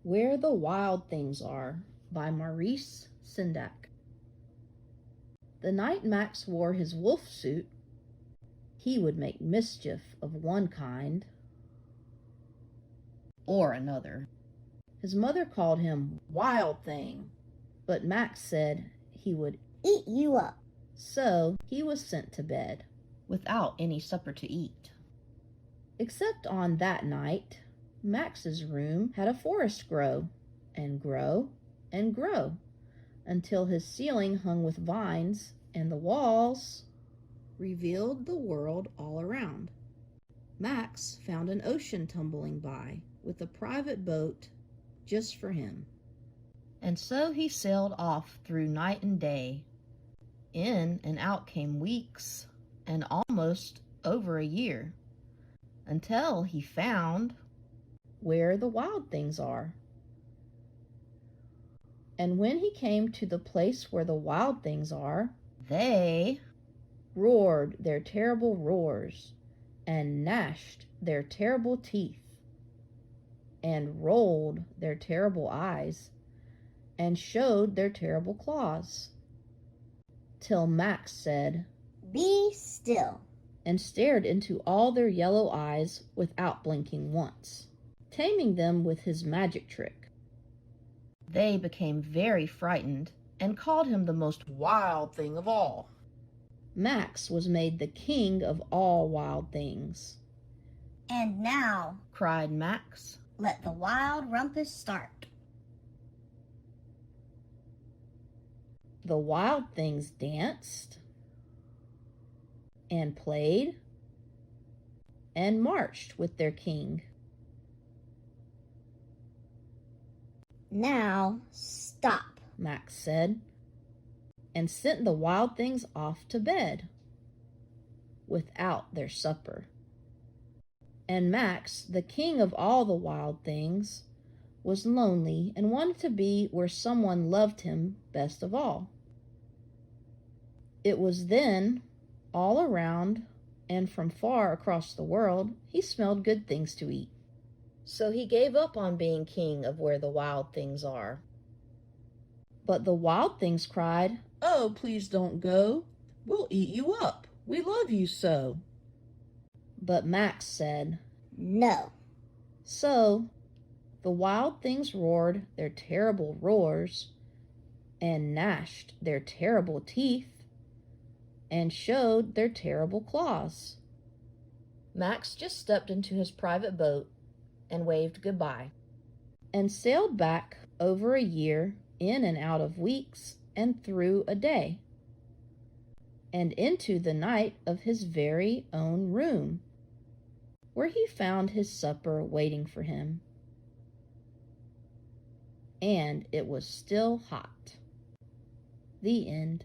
Where the Wild Things Are by Maurice Sendak. The night Max wore his wolf suit, he would make mischief of one kind or another. His mother called him Wild Thing, but Max said he would eat you up. So he was sent to bed without any supper to eat. Except on that night, Max's room had a forest grow and grow and grow until his ceiling hung with vines and the walls revealed the world all around. Max found an ocean tumbling by with a private boat just for him. And so he sailed off through night and day. In and out came weeks and almost over a year, until he found where the wild things are. And when he came to the place where the wild things are, they roared their terrible roars, and gnashed their terrible teeth, and rolled their terrible eyes, and showed their terrible claws, till Max said, "Be still," and stared into all their yellow eyes without blinking once, taming them with his magic trick. They became very frightened and called him the most wild thing of all. Max was made the king of all wild things. "And now," cried Max, "let the wild rumpus start." The wild things danced and played and marched with their king. "Now stop," Max said, and sent the wild things off to bed without their supper. And Max, the king of all the wild things, was lonely and wanted to be where someone loved him best of all. It was then, all around and from far across the world, he smelled good things to eat. So he gave up on being king of where the wild things are. But the wild things cried, "Oh, please don't go. We'll eat you up. We love you so." But Max said, "No." So the wild things roared their terrible roars, and gnashed their terrible teeth, and showed their terrible claws. Max just stepped into his private boat and waved goodbye, and sailed back over a year, in and out of weeks, and through a day, and into the night of his very own room, where he found his supper waiting for him. And it was still hot. The end.